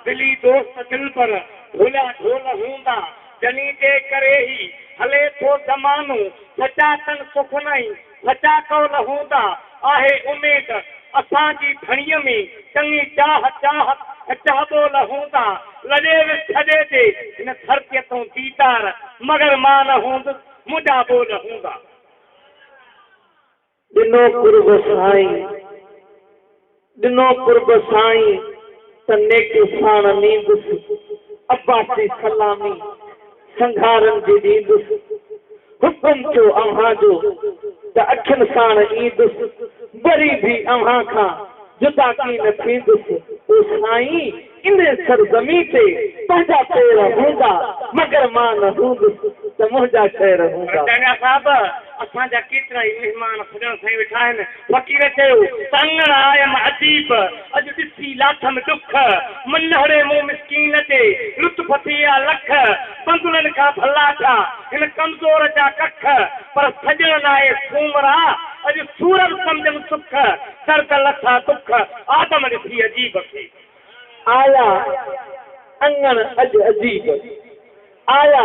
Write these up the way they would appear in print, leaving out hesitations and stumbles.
दिली दोस्त दिल पर ढोला ढोल हूंदा जनी जे करे ही हले थो ज़मानो सचा तन सुख नहीं सचा कौल हूंदा आहे उमेद असांजी धणीअ में चङी चाह चाह चाहबोल हूंदा लॾे छॾे दे हिन धरतीअ तूं दीदार मगर मां न हूंदुसि मुंहिंजा बोल हूंदा ॾिनो कुर्ब साईं ॾिनो कुर्ब साईं त नेक साण नींदुसि अब्बासी सलामी संघारनि जी ॾींदुसि हुकुम थियो अव्हां जो त अखियुनि साण ईंदुसि वरी बि अव्हां खां जुदा की न थींदुसि ओ साईं इन सरज़मी ते पंहिंजा पेर हूंदा मगर मां न हूंदुसि त मुंहिंजा शहर हूंदा साहिब असांजा केतिरा ई महिमान सॼण साईं वेठा आहिनि फ़क़ीर चयो तंगण आयम अजीब अॼु ॾिसी लाथम दुख मनहरे मूं मिसकीन ते लुत्फ़ थिया लख बंदुलनि खां भला था हिन कमज़ोर जा कख पर सॼण लाइ सूमरा अॼु सूरत सम्झनि सुख दर्द लथा दुख आदम ॾिसी अजीब खे आया अंगण अॼु अजीब आया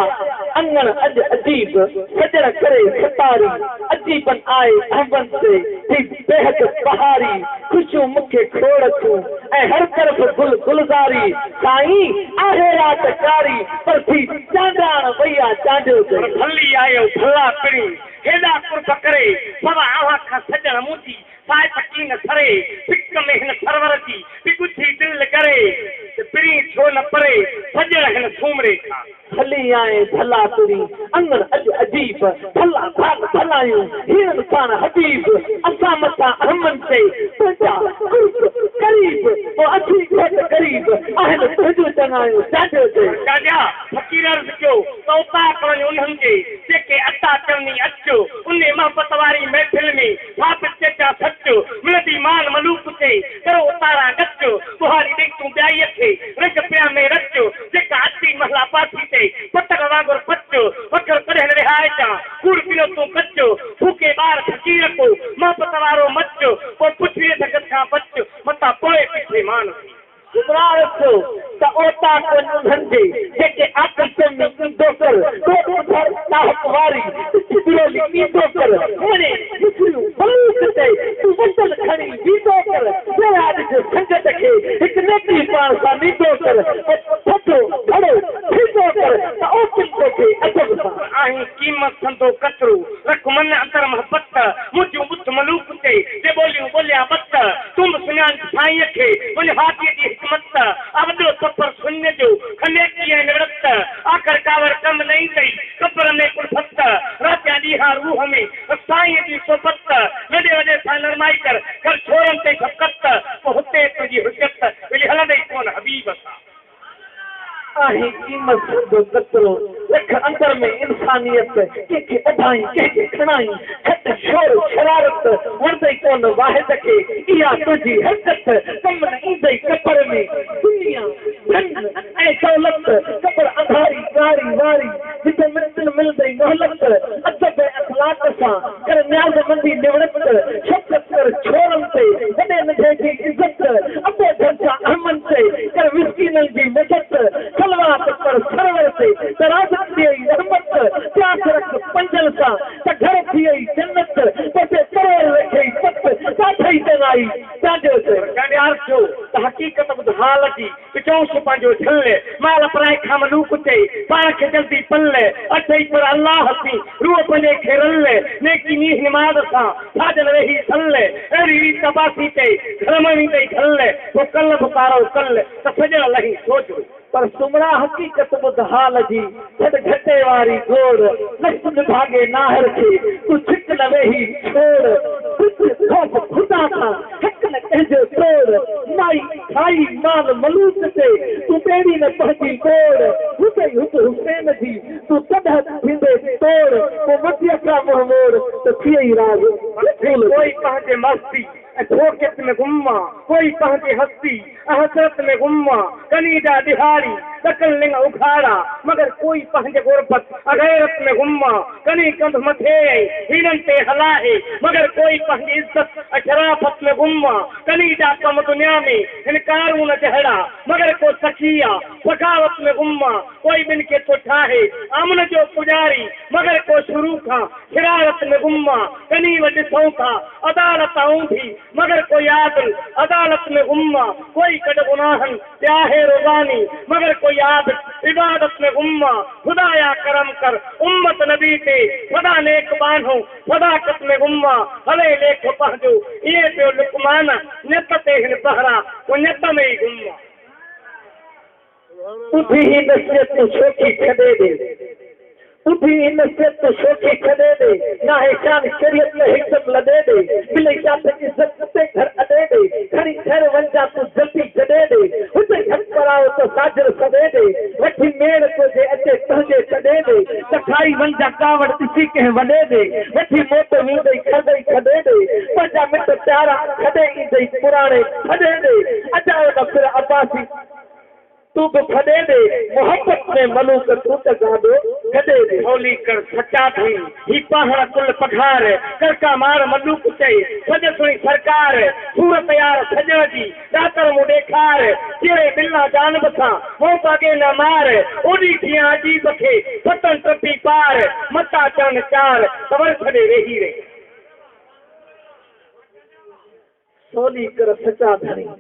अंगण अॼु अजीब सजण करे सतारी अजीबन आए अहमन से थी बेहद बहारी खुशियूं मूंखे खोड़ थियूं ऐं हर तरफ़ गुल गुलज़ारी साईं आहे रात कारी पर थी चांडाण वैया चांडियो ते भली आयो भला पिणी हेॾा कुर्ब करे सवा आवां खां सजण मुंहिंजी साए पकी न सरे पिक में हिन सरवर जी पिकुथी दिल करे पिणी छो न परे सजण हिन सूमरे खां भली आए भला तुरी अंगण अॼु अजीब भला भाग भलायूं हीरन साण हबीब असां मथां अहमन ते तुंहिंजा कुर्ब करीब ओ अची घट करीब आहिनि तुंहिंजूं चङायूं चांडियो ते चांडिया फ़क़ीर अर्ज़ कयो त उता करण उन्हनि जे जेके अता करनी अचो उन मोहबत वारी महफ़िल में साबित चेचा सचो मिलंदी मान मलूक ते करो उतारा गचो बुहारी ॾेई तूं ॿियाईअ खे रंग पिया में रचो जेका अची महला पासी ते पतक वांगुरु पचो वखर कॾहिं रिहाए चा कूड़ पियो तूं कचो फूके ॿार फ़क़ीर को मोहबत वारो मचो पोइ पुछड़ीअ धगत खां बचो मथां पोइ पीछे मान गुज़रार थियो त ओता कोन उन्हनि जे जेके आकर्षण में ईंदो कर घर ताहत वारी बिरोली ईंदो कर वणे मिसरियूं बलूक ते तूं वचन खणी बीठो कर जयाद जे संगत खे हिकु नेकी पाण सां नींदो कर थधो घड़ो थींदो कर त ओ पिंडो खे अजब सां आहीं क़ीमत संदो कतरो रख मन अंदर मोहबत मुंहिंजूं बुत मलूक ते जे ॿोलियूं ॿोलिया बत तूं बि सुञाण साईंअ खे वञ हाथीअ जी हिकमत अवधो सफ़र शून्य जो खने कीअं निवृत्त आख़िर कावर कम न ईंदई कब्र में कुलफत रातिया ॾींहं रूह में साईंअ जी सोबत वॾे वॾे सां नरमाई कर छोरनि ते खपकत पोइ हुते तुंहिंजी हुजत वरी हलंदई कोन हबीब सां आहे क़ीमत संदो कतरो रख अंदर में इंसानियत कंहिंखे ॿधाई कंहिंखे खणाई खट शोर शरारत वणंदई कोन वाहिद खे इहा तुंहिंजी हरकत कम न ईंदई कबर में दुनिया धन ऐं दौलत कबर अंधारी कारी वारी जिते मिलंदड़ मिलंदई मोहलत अदब ऐं अखलाक सां कर न्याज़मंदी निवड़त शफ़क़त कर छोरनि ते वॾे नंढे जी इज़त अबे दर्जा अहमन ते कर मिसकीननि जी मदद सलवात पर सरवर से तराज थी रहमत प्यास रख पंजल सा त घर थी जन्नत तोते करोड़ रखे सत काठई चङाई चांडियो से चांडियार थियो त हक़ीक़त ॿुधाल जी पिचोस पंहिंजो झल माल पराए खां मलूक ते पाण खे जल्दी पल अथई पर अल्लाह सी रूह पंहिंजे खे रल नेकी नीह निमाज़ सां साजन वेही सल अहिड़ी रीत तबासी ते घर में ईंदई घल पोइ कल पुकारो कल त सॼण लही सोच पर सुमरा हकीकत ॿुधाल जी छॾ घटे वारी गोड़ नफ़्स भागे नाहर खे तूं छिक न वेही छोड़ खौफ़ खुदा खां हक़ न कंहिंजो तोड़ माई खाई माल मलूक ते तूं पहिरीं न पंहिंजी गोड़ हुते हुसैन जी तूं तॾहिं थींदे तोड़ पोइ मथीअ खां मुंहुं मोड़ त थिए ई राज कोई पंहिंजे मस्ती ठोकियत में गुम्मा कोई पंहिंजी हस्ती हसरत में गुम्मा कनीजा दिहाड़ी सकल लिंग उखाड़ा मगर कोई पंहिंजे गुरबत अगैरत में गुम्मा कनी कंध मथे हिननि ते हलाहे मगर कोई पंहिंजी इज्जत शराफत में गुम्मा कनी जा कम दुनिया में इन कारून जहड़ा मगर को सखिया सखावत में गुम्मा कोई बिन के तो ठाहे अमन जो पुजारी मगर को शुरू था शरारत में गुम्मा कनी वज सौ था अदालत आऊं थी मगर को याद अदालत में गुम्मा कोई कद गुनाहन त्याहे रोजानी मगर को याद इबादत में गुम्मा खुदाया करम कर उम्मत नबी ते सदा नेक बानो सदाकत में गुम्मा हले लेख पहजो ये पियो लुकमान नित ते हिन बहरा वो नित में ही गुम्मा उठी ही नसीहत तो सोची छदे दे उठी ही नसीहत तो सोची छदे दे ना है शान शरीयत में हिकम लदे दे मिले जात इज्जत ते घर अदे दे खरी घर वंजा तो जल्दी जदे दे उते घर पराओ तो साजर सदे दे वठी मेड़ को जे अचे तहजे छदे दे सखाई वंजा कावड़ दिसी के वडे दे वठी मोट वींदे खदे दे पंजा मिट प्यारा खदे इंदे पुराणे खदे दे अजाओ न फिर अब्बासी तू तो खदे दे मोहब्बत में मलूक तू तो गादो खदे दे होली कर सच्चा थी ही पहाड़ कुल पखार करका मार मलूक चई सज सुई सरकार सूरत यार सजण जी दातर मु देखार तेरे बिल्ला जान बसा हो पागे न मार ओडी थिया अजीब खे सतन टपी पार मता चन चार खबर खड़े रही रे सोली कर सच्चा धनी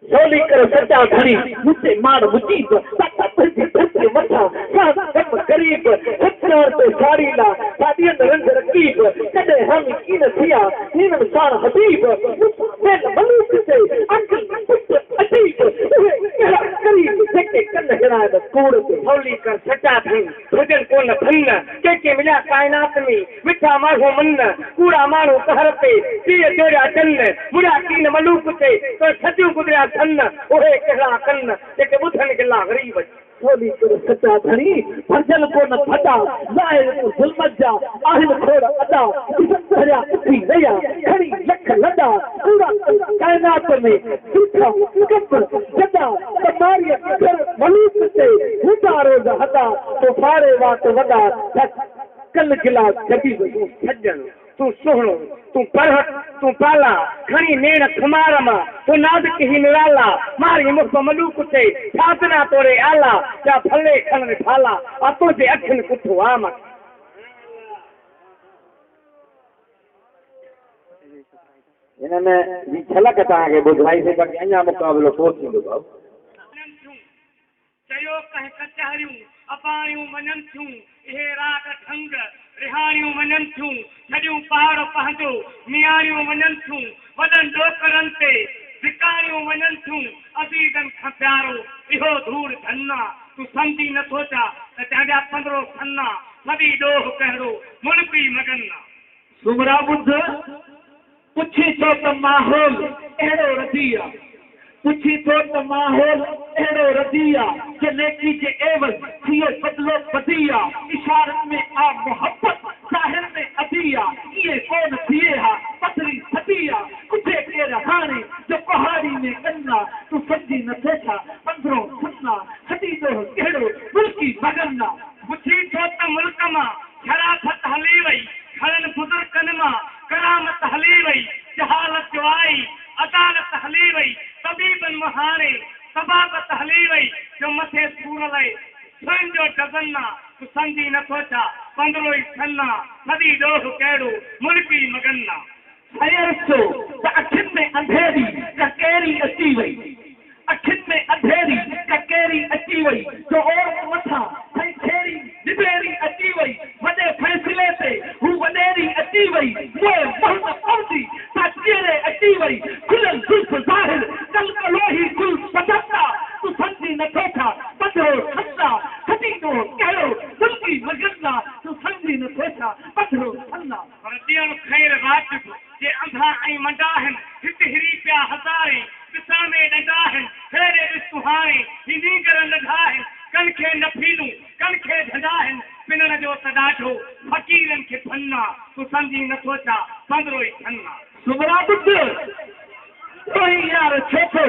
सोली कर सच्चा धनी मुझसे मार मुजीब सत्ता धरती मथा सादा कम करीब हथरार पे साड़ी ला सादियन रंग रकीब कदे हम की न थिया नीन सार हबीब मैं मलूक से अकल अजीब क्या करीब जेके कन हिरा द कूड़ ते होली कर सच्चा थी भजन को न भन्न के मिला कायनात में मिठा माहो मन कूड़ा मारो कहर पे तीर जोड़ा चन्न मुड़ा कीन मलूक से तो सजू गुदरा सन ओहे कहला कन्न जेके बुधन के ला गरीब सोली कर सच्चा धनी भजल को न फटा जाहिर को जुल्मत जा आहिल खोड़ अदा भरिया उठी नया खड़ी लख लदा पूरा कायनात में झूठा कब्र जदा तमारिया कर मलूक से उतारो हदा तो फारे वात वदा कल गिला जगी वई सज्जन तू सोहणो तू परहट तू पाला खणी नेण खमारमा तू नाद की निराला मारी मुख मलूक से छातना तोरे आला जा भले खन ठाला अतो जे अखन कुठो आम इन्हनि जी छलक तव्हांखे ॿुधाई से बाक़ी अञा मुक़ाबिलो पोइ थींदो भाउ चयो कंहिं कचहरियूं अपायूं वञनि थियूं इहे राग ठंग रिहाणियूं वञनि थियूं सॼियूं पहाड़ पंहिंजो नियारियूं वञनि थियूं वॾनि डोकरनि ते धिकारियूं वञनि थियूं अज़ीज़नि खां प्यारो इहो धूड़ धन्ना तूं सम्झी नथो चा त तुंहिंजा 15 सन्ना वॾी ॾोह कहिड़ो मुल्की मगन्ना सुमरा बुद्ध पुछी तो त माहौल अहिड़ो रधी आहे पुछी तो त माहौल अहिड़ो रधी आहे कि नेकी जे एवज़ थिए बदिलो बदी आहे इशारत में आ मोहब्बत ज़ाहिर में अदी आहे इहे कोन थिए हा पथरी सदी आहे कुझे केर हाणे जो पहाड़ी में कन्ना तूं सम्झी नथो छा 15 सन्ना सदी तो कहिड़ो मुल्की मगन्ना पुछी तो त मुल्क मां शराफत हली वई खड़न बुजुर्गनि मां करामत हली वई जहालत जो आई अदालत हली वई तबीबन महाने सबाबत हली वई जो मथे सूर लई सुन जो डज़न्ना तू सम्झी नथो छा 15 ई सन्ना सदी ॾोह कहिड़ो मुल्की मगन्ना अयरसो त अखियुनि में अंधेरी ककेरी अची वई अखियुनि में अंधेरी ककेरी अची वई जो और मथां साईं छेड़ी डिबेरी अची वई वॾे फ़ैसिले ते हू वॾेरी अची वई मोए मोहन पहुची साचेरे अची वई खुलियल जुल्फ ज़ाहिर कल कलोही गुल पतंगा तू सम्झी नथो छा पधरो सन्ना सदी तो कहिड़ो मुल्की मगन्ना तू सम्झी नथो छा पधरो सन्ना पर ॾियणु ख़ैर वाजिब जे अंधा ऐं मंडा आहिनि हिते हिरी पिया हज़ारे ॾिसण में नंढा आहिनि हेड़े ॾिस हाणे ही नीगर नंढा आहिनि कन खे नफीलूं कन खे झंडा आहिनि पिनण जो त ॾाढो फ़क़ीरनि खे फन्ना तू सम्झी नथो छा 15 ई सन्ना सुमरा बुद्ध रोई यार छोटो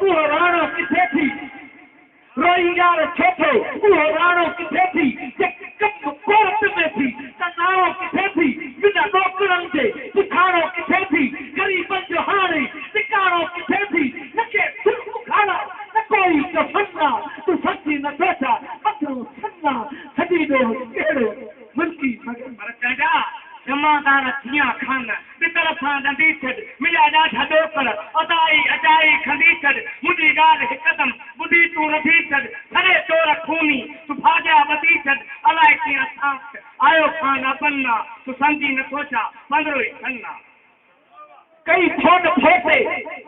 उहो राणो किथे थी रोई यार छोटो उहो राणो किथे थी कप कोर्ट में थी त नाणो किथे थी बिना नौकरनि जे सिखाणो किथे थी न सोचा पत्रो सन्ना सदी दो केड़ो मुल्की पर चंदा जमादार थिया खान ते तरफां दंदी छड़ मिला ॾाढा ॾोकर अदाई अजाई खंदी छड़ मुंहिंजी ॻाल्हि हिकदम ॿुधी तूं रधी छड़ खड़े चोर खूनी तूं भाॼा वधी छड़ अलाए कीअं साथ आयो खान अपन्ना तूं सम्झी न सोचा पंद्रो ई सन्ना कई फोन फोटे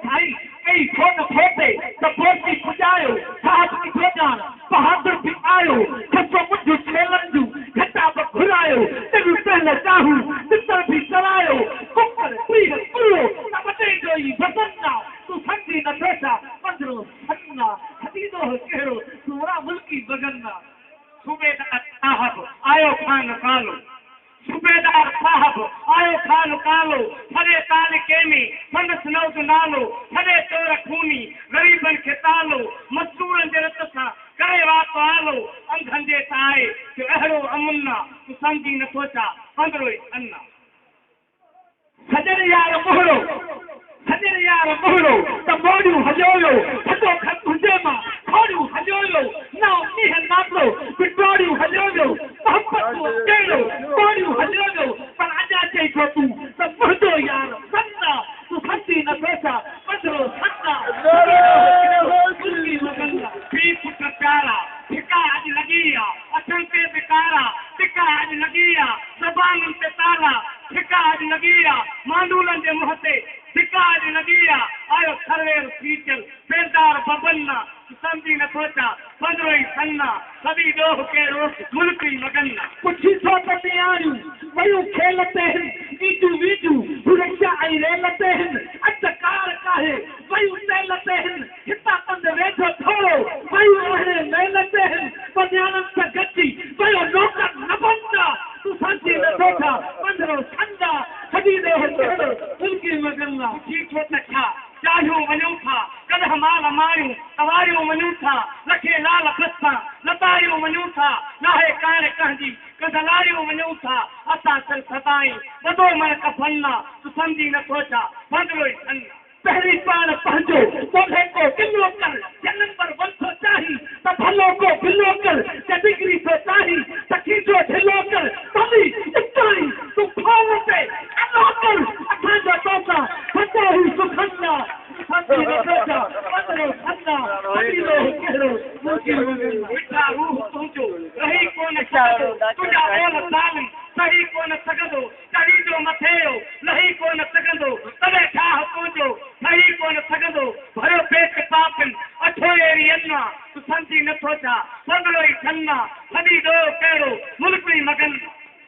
भाई कई फोन फोटे तो पोती पुजायो साहब की सोचान बहादुर भी आयो खसो मुझो छेलंजू घटा पर घुरायो तेरू पहले चाहू तितर भी चलायो कुकर पीर पूरो तबते जोई बसन्ना तू समझी न सोचा पंद्रो सन्ना हदीदो केरो सूरा मुल्की बगन्ना सूबेदार साहब आयो खान कालो सूबेदार साहब आयो खान कालो सॼे तालिके में संदसि नौज नालो सॼे चोर खूनी ग़रीबनि खे तालो मज़दूरनि जे रत सां करे वातो आलो अंधनि जे ताए जो अहिड़ो अमुन्ना तूं सम्झी न सोचा पंद्रो ई अन्ना सजन यार मोहरो त मोड़ियूं हजोयो थधो खत हुजे मां थोड़ियूं हजोयो ना मींहं नातो बिटोड़ियूं हजोयो मोहब्बत जो केड़ो मोड़ियूं हजोयो पर अजा चई छो तूं त मुर्दो यार सन्ना तूं समझी न सोचा पंद्रो सन्ना पी पुट प्यारा ठिका अॼु लॻी आहे अचनि ते बेकारा टिका अॼु लॻी आहे ज़बानुनि ते ताला ठिका अॼु लॻी आहे मांडूलनि जे मुंहं ते ठिका अॼु लॻी आहे आयो सरवेर फीचर बेदार बबन्ना सम्झी न सोचा पंद्रो ई सन्ना सदी ॾोह कहिड़ो मुल्क ई मगन्ना पुछी सो त तयारियूं वयूं खेलते आहिनि ईजू वीजू सुरक्षा ऐं रेलते आहिनि अध कार काहे वयूं तेलते आहिनि हितां पंध वेठो थोरो वयूं अहिड़े मेलते आहिनि पन्याणनि सां गॾिजी वयो नौकर न बनंदा तूं सम्झी न सोचा पंद्रो सन्ना सदी ॾोह कहिड़ो मुल्की मगन्ना जी छो त छा चाहियूं वञूं था कॾहिं माल मारियूं तवारियूं वञूं था लखे लाल फसां लतारियूं वञूं था नाहे काणे कंहिंजी कदलारियूं वञूं था असां सिर सदाई वॾो मन कफन्ना तूं सम्झी न सोचा पंद्रो ई सन्ना पहिरीं पाण पंहिंजो तोखे को किलो कर नंबर वन थो चाही त भलो को बिलो कर त डिग्री थो चाही त खीचो ढिलो कर तभी इताई तूं खाओ ते अलो कर असांजो तोसा सचो ही सुखन्ना सम्झी न सोचा पंद्रो सन्ना हदीलो केड़ो मुल्की मिठा रूह तुंहिंजो रही कोन सघंदो तुंहिंजा ओल साल सही कोन सघंदो चढ़ी जो मथेयो लही कोन सघंदो तॾहिं ठाह तुंहिंजो सही कोन सघंदो भरियो पेट पापनि अठो अहिड़ी अन्ना तूं सम्झी न सोचा पंद्रो ई सन्ना सदी ॾोह कहिड़ो मुल्क ई मगन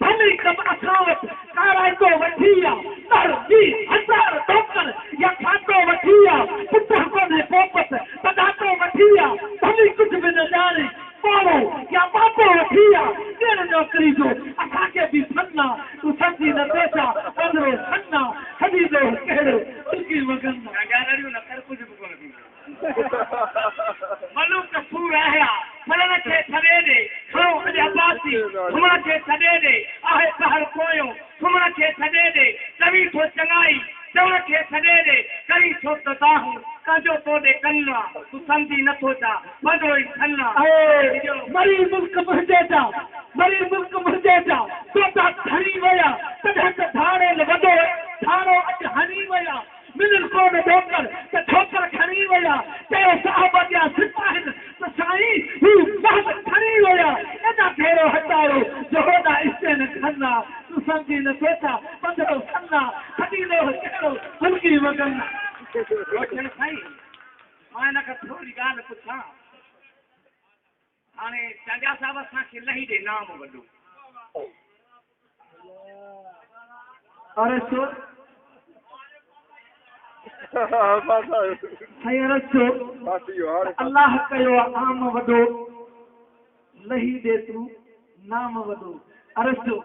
भली कब असां वटि काराइतो वठी आहे तर 20,000 टोकर या खातो वठी आहे पुट कोन्हे पोपत पदातो वठी आहे भली कुझु बि न ॼाणे पोड़ो या बापो वठी आहे केरु नौकरी जो असांखे बि सन्ना तूं सम्झी न सोचा पंद्रो सन्ना सदी ॾोह कहिड़ो मुल्की मगन्ना ॻाल्हियूं न कर कुझु बि कोन थींदो मलूक सूर आहिया फलनि खे छॾे ॾे खणो अॼु अबासी घुमण खे छॾे ॾे आहे कहर पोयो सुम्हण खे छॾे ॾे चवी थो चङाई चवण खे छॾे ॾे करी छो त दाहूं कंहिंजो तोॾे कन्ना तूं सम्झी न सोचा पंद्रो ई सन्ना मरी मुल्क मुंहिंजे जा तोता खणी विया तॾहिं त धाड़ेल वॾो धाड़ो अॼु हणी विया मिलिल कोन ठोकर त ठोकर खणी विया चयो साहब जा सिपाहिन त साईं हू महल खणी विया एॾा फेरो हटायो जो होॾा स्टेन खन्ना तूं सम्झी न सोचा पंद्रो सन्ना सदी ॾोह कहिड़ो मुल्की मगन्ना रोशन साईं मां हिन खां थोरी ॻाल्हि पुछां हाणे चंडिया साहिब असांखे लही ॾे नाम वॾो अरे सो अल्लाह कयो आम वॾो लही ॾे तूं नाम वॾो अरसो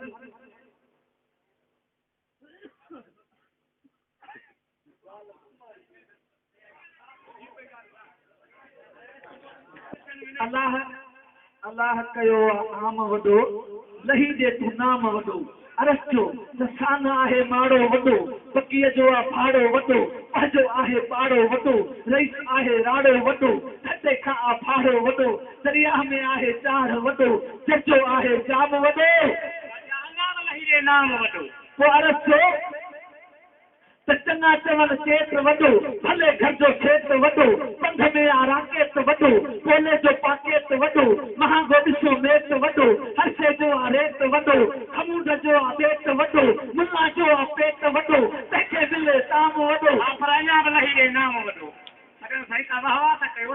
अल्लाह कयो आम वॾो लही ॾे तूं नाम वॾो अरसो त सान आहे माड़ो वॾो बकीअ जो आहे फाड़ो वॾो पंहिंजो आहे पाड़ो वॾो रईस आहे राड़ो वॾो खटे खां अफारो वॾो दरिया में आहे चाढ़ वॾो जजो आहे जाम वॾो अञा बि लही रे नाम वॾो पोइ अर्ज़ थियो त चङा चवनि चेत वॾो भले घर जो खेत वॾो पंध में आ राकेत वॾो कोले जो पाकेत वॾो महांगो ॾिसो मेत वॾो हर शइ जो आ रेत वॾो खमूंड जो आ पेट वॾो मुला जो आ पेट वॾो तंहिंखे मिले ताम वॾो पर अञा बि लही रे नाम वॾो अगरि साईं का हवा त कयो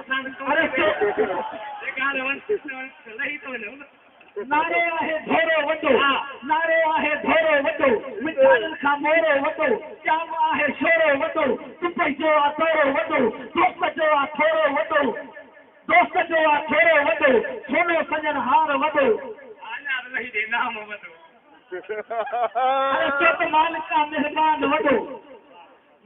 लही थो वञो नारो आहे धोरो वॾो नारो आहे धोरो वॾो मिठाइनि खां मोरो वॾो जाम आहे शोरो वॾो चुपई जो आहे तोरो वॾो दोस्त जो आहे थोरो वॾो दोस्त जो आहे थोरो वॾो सोनो सजन हार वॾो अञा बि लही रे नाम वॾो अरे चोट मालिका महिरबान वॾो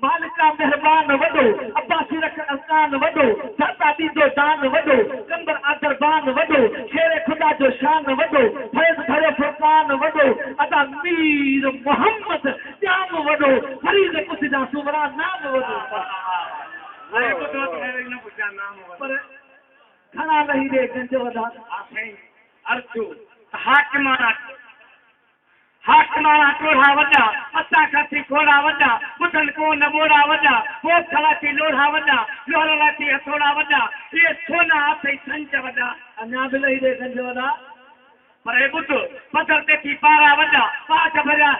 मालिका महिरबान वॾो अब्बासी रख अज़कान वॾो दाता दीदो दान वॾो कंबर आदरबान वॾो शेर खुदा जो शान वॾो फैज़ भरियो फुरक़ान वॾो अदा मीर मोहम्मद जाम वॾो फरीद कुछ जा सुमरा नाम वॾो पर घणा लही रे गंज वॾा अर्जु हाकिमाना टोढ़ा वॾा असां खाती घोड़ा वॾा ॿुधन कोन ॿोड़ा वॾा होठ खलाती लोढ़ा वॾा लोहर लाती हथोड़ा वॾा इहे सोना अथई संज वॾा अञा बि लही रे गंज वॾा पर हे ॿुध पथर ते थी पारा वॾा पाठ भरिया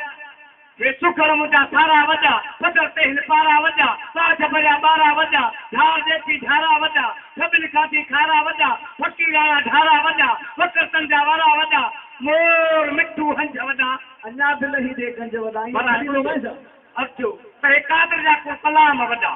हे सुखर मुंहिंजा सारा वॾा पथर ते हिन पारा वॾा पाठ भरिया ॿारा वॾा झार देती झारा वॾा सभिनी खाती खारा वॾा फकीराणा ढारा वॾा वकरतन जा वारा वॾा मोर मिठू हंज वॾा अञा बि लही रे गंज वॾा अचो त हे कादर जा को कलाम वॾा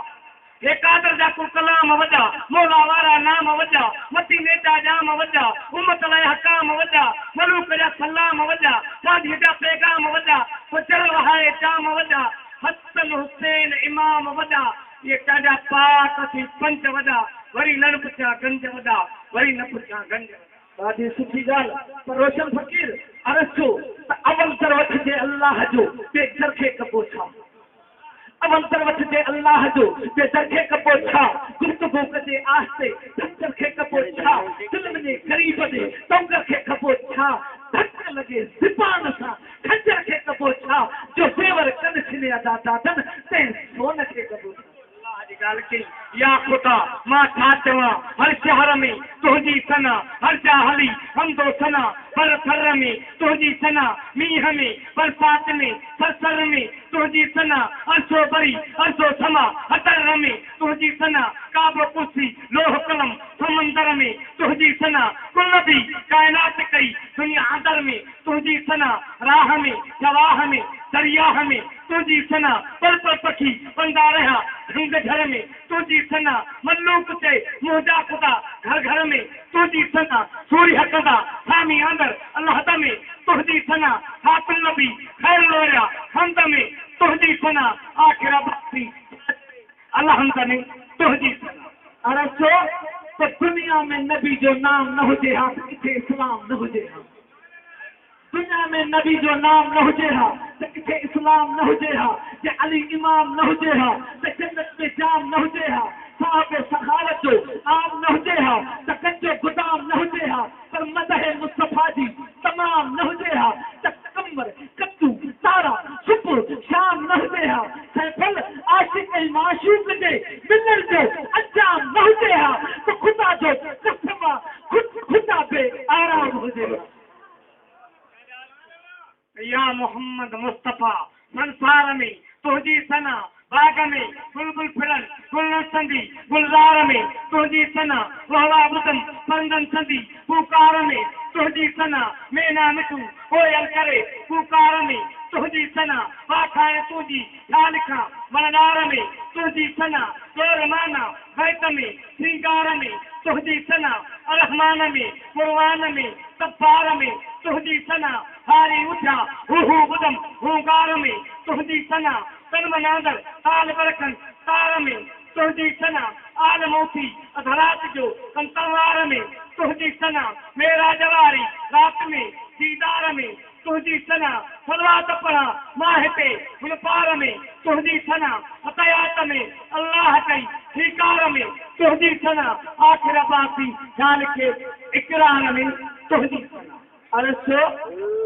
हे कादर जा को कलाम वॾा मौला वारा नाम वॾा मती नेता जाम वॾा उम्मत लाइ हकाम वॾा मलूक जा सलाम वॾा शादी जा पैगाम वॾा गुजर वहाए जाम वॾा हसन हुसैन इमाम वॾा ये ताजा पाक थी पंच वॾा वरी न पुछा गंज वॾा वरी न पुछा गंज ॾाढी सुठी ॻाल्हि पर रोशन फ़कीर अर्ज़ थियो त अवल तर वठिजे अल्लाह जो ॿिए दर खे कबो छा अवल तर वठिजे अल्लाह जो ॿिए दर खे कबो छा गुफ़्तगू कजे आस्ते धक्कर खे कबो छा दिलि वञे ग़रीब ॾे टोंगर खे कबो छा धक लॻे ज़ुबान सां खंजर खे कबो छा जो ज़ेवर कन छिने अदा दादन तंहिं सोन खे कबो छा ॻाल्हि कई या खुदा मां छा चवां हर शहर में तुंहिंजी सना हर जा हली हमदो सना पर थर में तुंहिंजी सना मींहं में बरसात में सरसर में तुंहिंजी सना अर्शो बरी अर्शो समा हतर में तुंहिंजी सना काबो कुर्सी लोह कलम समंदर में तुंहिंजी सना कुल बि काइनात कई दुनिया अंदर में तुंहिंजी सना राह में जवाह में दरियाह में तुंहिंजी सना पल पल पखी पंदा रहा ढंग घर में तुंहिंजी सना मल्लूक ते मुंहिंजा खुदा घर घर में तुंहिंजी सना सूर्य हकदा सामी अंदर अल्लाह में तुंहिंजी सना हाकुल नबी खैर लोया हमद में तुंहिंजी सना आखिर बख्ती अल्लाह में तुंहिंजी सना अर्ज़ त दुनिया में नबी जो नाम न हुजे हा त किथे इस्लाम न हुजे हा दुनिया में नबी जो नाम न हुजे हा त किथे इस्लाम न हुजे हा जे अली इमाम न हुजे हा त जन्नत में जाम न हुजे हा साहब सखावत जो आम न हुजे हा त कच्चो गुदाम न हुजे हा पर मदह मुस्तफा जी तमाम न हुजे हा त कमर कद्दू तारा सुबुह शाम न हुजे हा सैफल आशिक ऐं माशूक जे मिलण जो अंजाम न हुजे हा त खुदा जो कसम खुदा बे आराम हुजे हा या मोहम्मद मुस्तफा संसार में तुंहिंजी सना बाग में बुलबुल फिरन गुल संदी गुलजार में तुंहिंजी सना वहवा ॿुधन पंदन संदी पुकार में तुंहिंजी सना मेना मिठू कोयल करे पुकार में तुंहिंजी सना पाखाए तुंहिंजी ख़्याल खां वनडार में तुंहिंजी सना चोर माना बैत में श्रृंगार में तुंहिंजी सना रहमान में कुरवान में सफ़ार में तुंहिंजी सना हारी उठा हू ॿुधम हूंगार में तुंहिंजी सना तन मनादर ताल बरखन तार में तुंहिंजी सना आल मौती अधरात जो कंतवार में तुंहिंजी सना मेरा जवारी रात में दीदार में तुंहिंजी सना सलवात पढ़ा माह ते गुलपार में तुंहिंजी सना हतयात में अल्लाह कई ठीकार में तुझी सना आखिर बाती जान के इकरार में तुझी सना अरसो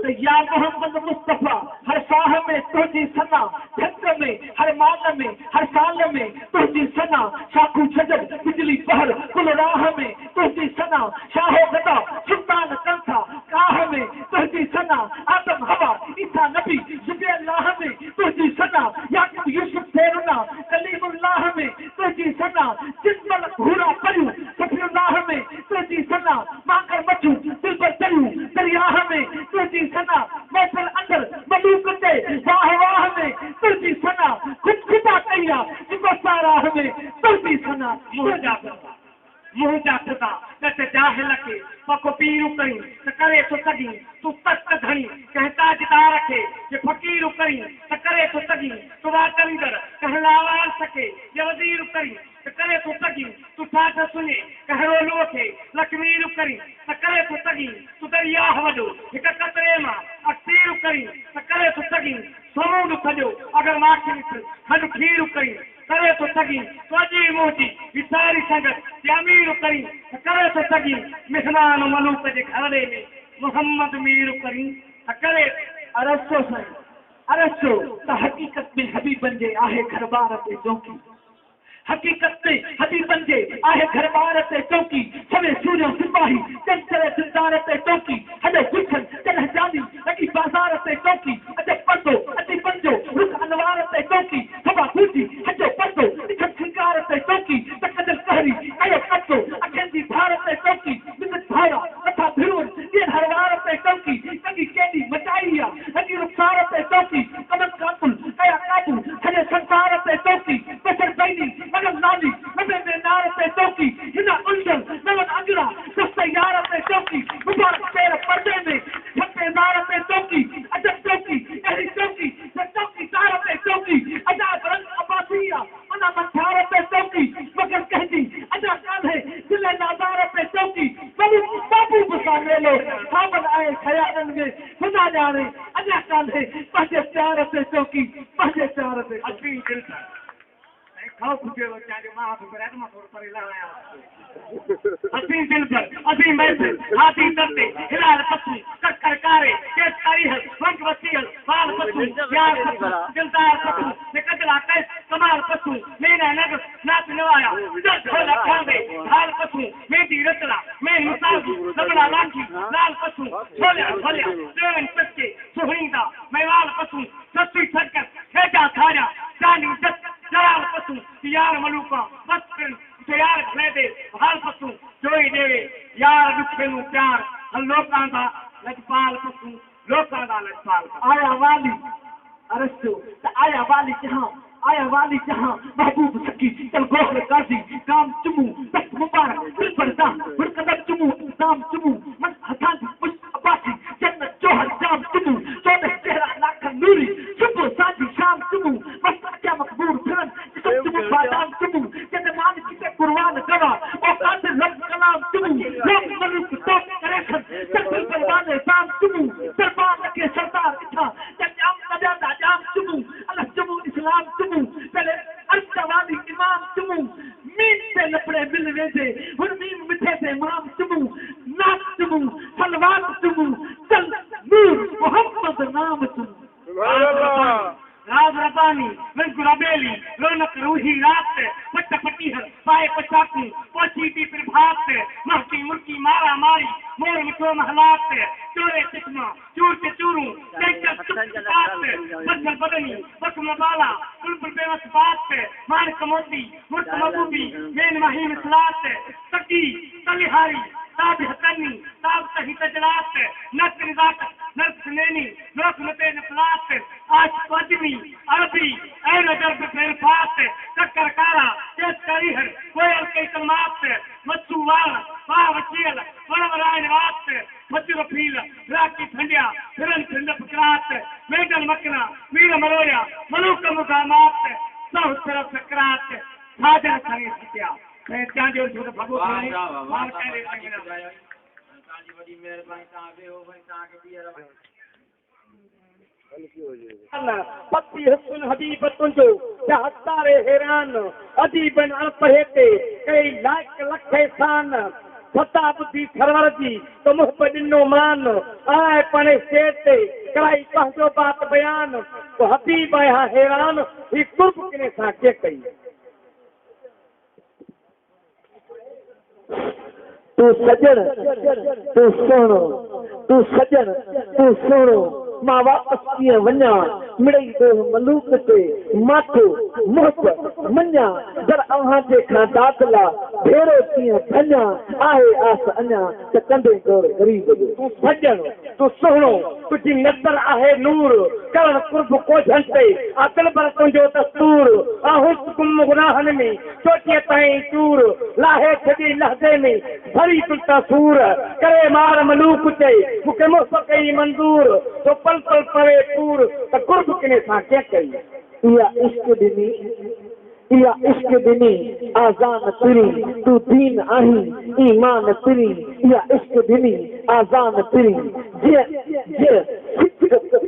तो या मोहम्मद मुस्तफा हर साह में तुझी सना छत्र में हर माल में हर साल में तुझी सना शाखू छजर बिजली पहर कुल राह में तुझी सना शाहो गदा सुल्तान कंथा काह में तुझी सना आदम हवा ईसा नबी जुबैल्लाह में तुझी सना याकूब यूसुफ फेरुना कलीमुल्लाह में तुझी सना जिस्मल हुरा परियो सफीउल्लाह में तुझी सना माकर मचू दिल पर चलू दरियाह में तुझी सना महफिल अंदर मलूक ते वाह वाह में तुझी सना खुद खुदा कहिया इको साराह में तुझी सना मुँह जा खुदा न जाहिल के पको पीरू करी त करे तो सगी तू तक धनी कहता जिता रखे ये फकीर करी त करे तो सगी तू वाटंदर कहलावार सके ये वजीर करी त करे तो सगी तू ठाठ सुने कहरो लोके लक्ष्मीर करी त करे तो सगी तू दरिया वडो हिक कतरे मां अतीर करी त करे तो सगी समुंड सजो अगर माखी खंड खीर करी करे तो सगी तोजी मोजी विसारी संगत त्यामीर करी करे तो सगी मिहमान मलूक जे घरड़े में मोहम्मद मीर करी करे अरसो सही अरसो त हकीकत में हबीब बन जे आहे घर बार ते चौकी हकीकत में हबीब बन जे आहे घर बार ते चौकी सवे सूर्य सिपाही चंचल सितार ते चौकी हले गुलशन कल जानी लगी बाजार ते चौकी अजे पंडो अति पंजो रुख अनवार ते चौकी सभा खूटी हजो पंडो दिखन सिंगार ते चौकी तकदल कहरी आयो कत्तो अखन दी भारत ते चौकी मित भारा तथा भिरुन ये हरवार ते चौकी कगी केडी मचाईया लगी रुखसार ते चौकी कमन कापुल आया काबू हले संसार ते चौकी बसर बैनी मगन नाली मदन में नार ते चौकी हिना उंडल नवन अगरा सस्ता यार ते चौकी मुबारक तेरे पर्दे में छप्पे नार ते चौकी अजब चौकी एरी चौकी चौकी सार ते चौकी अजाब रंग अबासिया मना मंथार ते चौकी मगर कहती अजा कान है दिले नादार ते चौकी बाबू बसाने लो सामन आए खयालन में खुदा जाने अजा कान है पहले चार ते चौकी पहले चार ते असीम दिलता खाओ खुदे लो चाहे मां तो करे तो थोड़ा पर लाया असीम दिल पर असीम महफिल हाथी तरते हिलाल पत्नी कर कारे केसकारी है वंक वसील बाल पत्नी यार पत्नी दिलदार पत्नी निकदला कैस कमाल पत्नी मेरा नग नाच नवाया जब होला खांदे हाल पत्नी मेरी रचना मैं मुसाफी लगड़ा लाठी लाल पत्नी छोले छोले देवन पत्ते सुहिंदा मैं लाल पत्नी सच्ची छक्कर खेजा खाजा जानी जत जलाल पत्नी यार मलूका बस फिर यार खले दे हाल पत्नी जोई देवे यार दुखे नु प्यार लोकां दा लजपाल पत्नी लोकां दा लजपाल आया वाली अरसो त आया वाली जहां महबूब सकी चल गोखले काजी काम चुमू बस मुबारक दिल पर दा कदम चुमू नाम चुमू मन हथान पुष्प अबासी जन्नत जोहर जाम चुमू सोने चेहरा लाख नूरी सुबह साजी शाम चुमू बस क्या मकबूल फिरन सब चुमू बादाम चुमू जन्नत मान किसे कुर्बान करा औकात रब कलाम चुमू लोग मनुष्य तो करेशन तकबीर परवान शाम चुमू दरबार के सरदार इठा जाम नजादा जाम चुमू अल्लाह चुमू इस्लाम चुमू पहले अर्शवादी इमाम चुमू मीन से लपड़े मिल वेंदे हुन मीन मिठे से इमाम चुमू नाच चुमू सलवात चुमू चल नूर मोहम्मद नाम चुमू राज रबानी मन गुराबेली रौनक रूही रात पट पटी हर पाए पचाकी पोछी दी प्रभात महकी मुर्की मारा मारी मोर मिठो महलात चोरे चिकमा चूर के चूरू टेंकर चुपचाप बचल बदनी बकम बाला बुलबुल बेवस बात मार कमोती मुर्त मबूबी मेन महीन सलात सकी तलिहारी ताज हतनी ताब सही तजलात नक निजात नर्स लेनी लोक मते नफलात आज पजमी अरबी ऐ नजर पे फात कक्कर कारा तेज करी है कोयल के कलमात मच्छू वाल पा वचील वरवरायन वात मच्छू फील राकी ठंडिया फिरन ठंड पकरात मेडल मकना वीर मरोया मलूक मुकामात सब तरफ सकरात हाजर खरी सिया मैं क्या जो भगवान मार करे ताजी बड़ी मेहरबानी ताबे हो भाई ताके दिया पति हसन हबीब तुंजो या हतारे हैरान अदीबन अनपढ़े ते कई लाख लख शान फता बुद्धि सरवर जी तो मुह पे ॾिनो मान आए पने शेर ते कराई पंहिंजो बात बयान तो हबीब आया हैरान ही कुर्ब किने सां के कई तू सजन तू सोनो तू सजन तू सोनो मां वापस कीअं वञा मिड़ई दो मलूक ते माथो मुहब मञा जर अव्हां जे खां दाख़िला भेरो कीअं भञा आहे आस अञा त कंदे दौर गरीब जो तू सजन तू सुहिणो तुंहिंजी नज़र आहे नूर करण कुर्ब कोझनि ते अकल पर तुंहिंजो दस्तूर आहुस गुम गुनाहनि में सोचीअ ताईं चूर लाहे छॾी लहज़े में भरी तुलता सूर करे मार मलूक ते मूंखे मुफ़्त कई मंज़ूर तो पल पल पवे पूर त कुर्ब किने सां के कई इहा इश्क ॾिनी इहा इश्क ॾिनी आज़ान तिरी तू दीन आहीं ईमान तिरी इहा इश्क ॾिनी आज़ान तिरी जीअं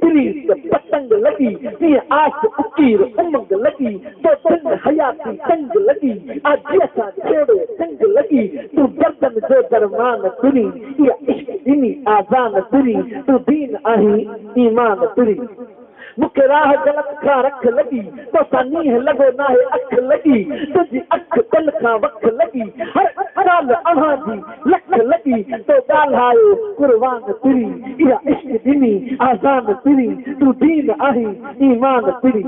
तिरी पतंग लॻी तीअं आस उकीर उमंग लॻी तो दिन हयाती तंग लॻी अजीअ सां छेड़ो तंग लॻी तू गर्दन जो दरमान तिरी इहा इश्क ॾिनी आज़ान तिरी तू दीन आहीं ईमान तिरी मूंखे राह गलत खां रख लॻी तो सां नीह लॻो नाहे अख लॻी तुंहिंजी अख कल खां वख लॻी हर ॻाल्हि अव्हां जी लख लॻी तो ॻाल्हायो कुर्बान तिरी इहा इश्क ॾिनी आज़ान तिरी तू दीन आहीं ईमान तिरी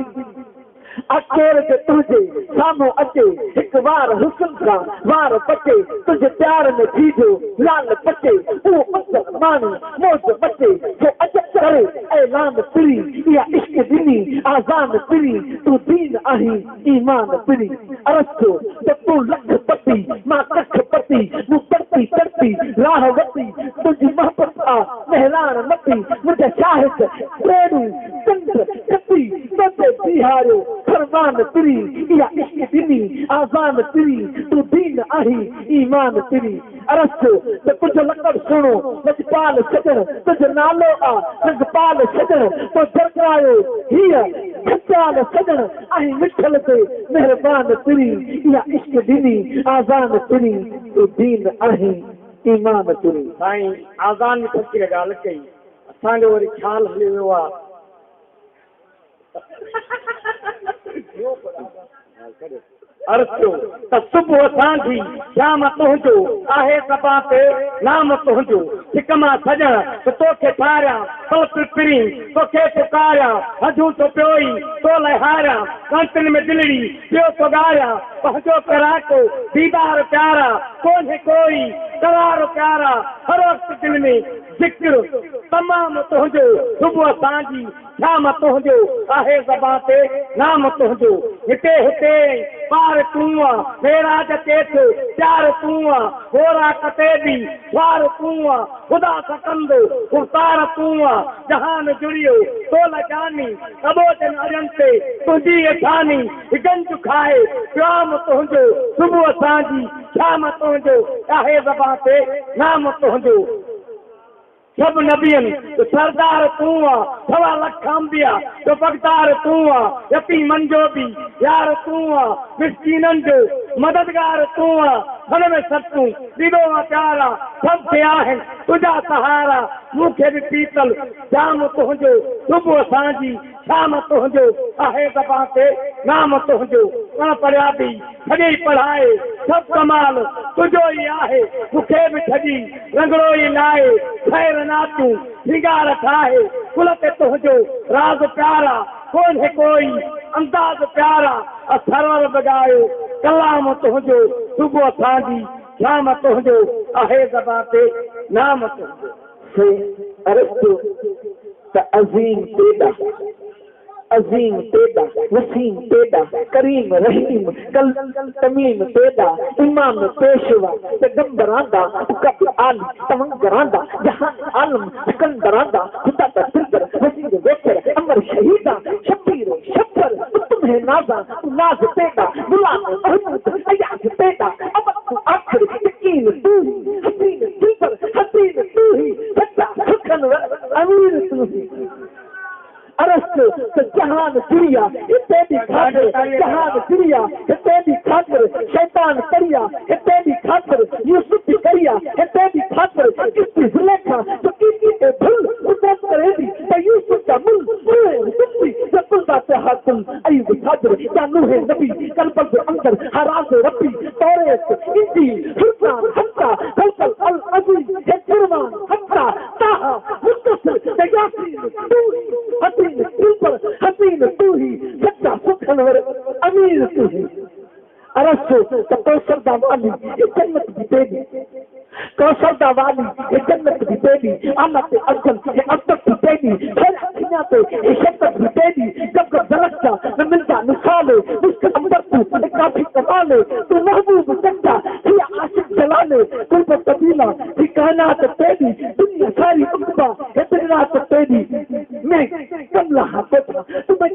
अकेर के तुझे साम्हूं अचे हिकु वार हुस्न सां वार पचे तुंहिंजे प्यार में थीजो लाल पचे उहो मंज़र माण्हू मौज मचे जो अजब करे ऐलान तिरी इहा इश्क ॾिनी आज़ान तिरी तू दीन आहीं ईमान तिरी अरस्तो त तूं लख पती मां कख पती मूं तरती तरती राह वती तुंहिंजी मोहबत आ महिलान मती मुंहिंजा शाहिद प्रेमी चंड कती तोते बिहारियो फरमान तिरी इहा इश्क ॾिनी आज़ान तिरी तू दीन आहीं ईमान तिरी अरस्तो त तुंहिंजो लक़ब सुणो लजपाल सजण तुंहिंजो नालो आ लजपाल सजण तो दरगायो हीअ खचाल सजण ऐं मिठल ते महिरबान तिरी इहा इश्क ॾिनी आज़ान तिरी तू दीन आहीं ईमान तिरी साईं आज़ान में फकीर ॻाल्हि कई असांजो वरी ख़्यालु हली वियो आहे अर्ज़ु त सुबुह सांझी शाम तुंहिंजो आहे सभा ते नाम तुंहिंजो हिक मां सजण त तोखे ठारियां पल पिरी तोखे पुकारियां हजूं तो पियो ई तो लहारियां कंटनि में दिलड़ी पियो तो ॻारियां पंहिंजो कराको दीदार प्यारा कोन्हे कोई करार प्यारा हर वक़्तु दिलि में ज़िक्र तमामु तुंहिंजो सुबुह सांझी शाम तुंहिंजो आहे सभा ते नाम तुंहिंजो हिते हिते पार तूं आहे मेराज ते प्यार तूं आहे होरा कते बि वार तूं आहे ख़ुदा सकंदो गुफ़्तार तूं आहे जहान जुड़ियो तो लॻानी कबोतनि अजनि ते तुंहिंजी अठानी गंज खाए प्याम तुंहिंजो सुबुह सांझी शाम तुंहिंजो आहे सभा ते नाम तुंहिंजो सब नबियन तो सरदार तूं आहे सवा लख अंबिया तो बगदार तूं आहे यतीमन जो बि यार तूं आहे मिस्कीननि जो मददगार तूं आहे हुन में सतूं ॾिनो आहे प्यारा सभु थे आहिनि तुंहिंजा सहारा मूंखे बि पीतल जाम तुंहिंजो सुबुह सांझी शाम तुंहिंजो आहे सभा ते नाम तुंहिंजो न पढ़िया बि छॾे पढ़ाए सभु कमाल तुंहिंजो ई आहे मूंखे बि छॾी रंगड़ो ई लाहे ख़ैर नातूं सिंगार ठाहे कुल ते तुंहिंजो राज़ प्यारा कोन्हे कोई अंदाज़ प्यारा सरवर बॻायो कलाम तुंहिंजो सुबुह सांझी शाम तुंहिंजो आहे सभा ते नाम तुंहिंजो अरस्तु त अज़ीम तेदा वसीम तेदा करीम रहीम कल तमीम तेदा इमाम पेशवा पैगंबरांदा कब आली तवंगरांदा जहान आलम सिकंदरांदा खुदा का सिरदर वसीर वेकर अमर शहीदा शबीर शफर तुम्हें नाजा नाज तेदा गुलाम महमूद अयाज तेदा अब आखिर यकीन तू हसीन तू पर हसीन तू ही सच्चा सुखन अमीर तू ही यूसुफ की करिया है तेरी खातर किसकी जुलेखा तो कीती के भूल कुदरत करेगी तो यूसुफ का मुल पूरे हुस्न जब जाते हाथुल अय्यूब सादर जानू है नबी कल्बल के अंदर हराज रब्बी तौरेत इंजील फुरकान हत्ता कल्कल अल अज़ीम है कुर्बान हत्ता ताहा मुत्तसिल तयासीन तू हसीन तू पर हसीन तू ही सच्चा सुखनवर अमीर तू ही अरसो तो कौसर दा वाली ये जन्नत की बेबी कौसर दा वाली ये जन्नत की बेबी आमत अफजल ये अब्दत की बेबी फिर अखियां पे ये शक्कत की बेबी जब दरख्ता में मिलता मिसाले उसके अंदर तू काफी कमाले तू महबूब सच्चा ये आशिक जलाले तू पर तबीला ये कायनात तेरी दुनिया सारी उकबा ये दुनिया तो तेरी मैं कमला हाथ तू मैं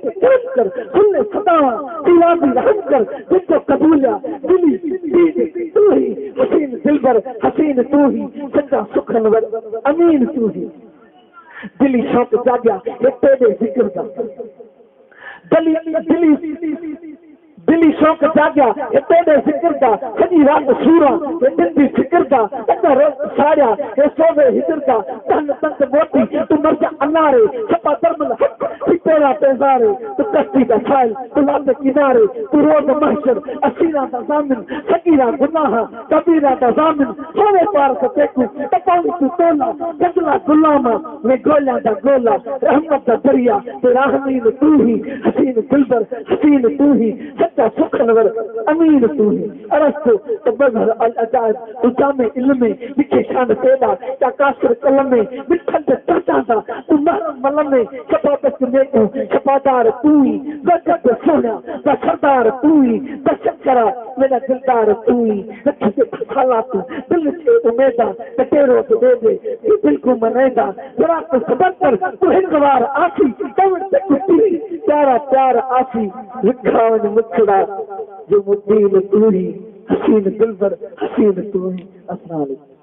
कर सुनने सदा दिलावी रहम कर जिसको कबूलिया दिली दीदी तू ही हसीन दिलबर हसीन तू ही सच्चा सुखनवर अमीन तू ही दिली शौक जागया ये तेरे जिक्र का दिली शौक जागया ये तेरे जिक्र का सजी रात सूरा ये दिन भी फिक्र का अंदर साया ये सोवे हिजर का तन तन मोती तू मर्जा अनारे छपा दरमल हक तेरा पेजारे तू कश्ती का साइल तू लाल किनारे तू रोज महशर असीरा का जामिन सकीरा गुनाह कबीरा का जामिन सोवे पार से देखू तपाऊ तू तोला गजला गुलामा मैं गोला दा गोला रहमत का दरिया तेरा हमीन तू ही हसीन दिलबर हसीन तू ही सच्चा सुखनवर अमीन तू ही अरस्तु तबज़र अल अजाज तू जामे इल्म में लिखे शान तेरा क्या कासिर कलम में मिठल से चर्चा था तू महरम मलम में शफात में शफादार तू ही गजब सोना बसरदार तू ही बशकरा मेरा दिलदार तू ही रखी फसाला तू दिल से उम्मीदा तेरो तो दे दे ये दिल को मनेगा जरा तो सबर कर तू हिंदवार आसी तवड़ से कुटी प्यारा प्यार आसी विखावन मुखड़ा जो मुद्दीन तू ही हसीन दिलबर हसीन तू ही अस्सलाम वालेकुम।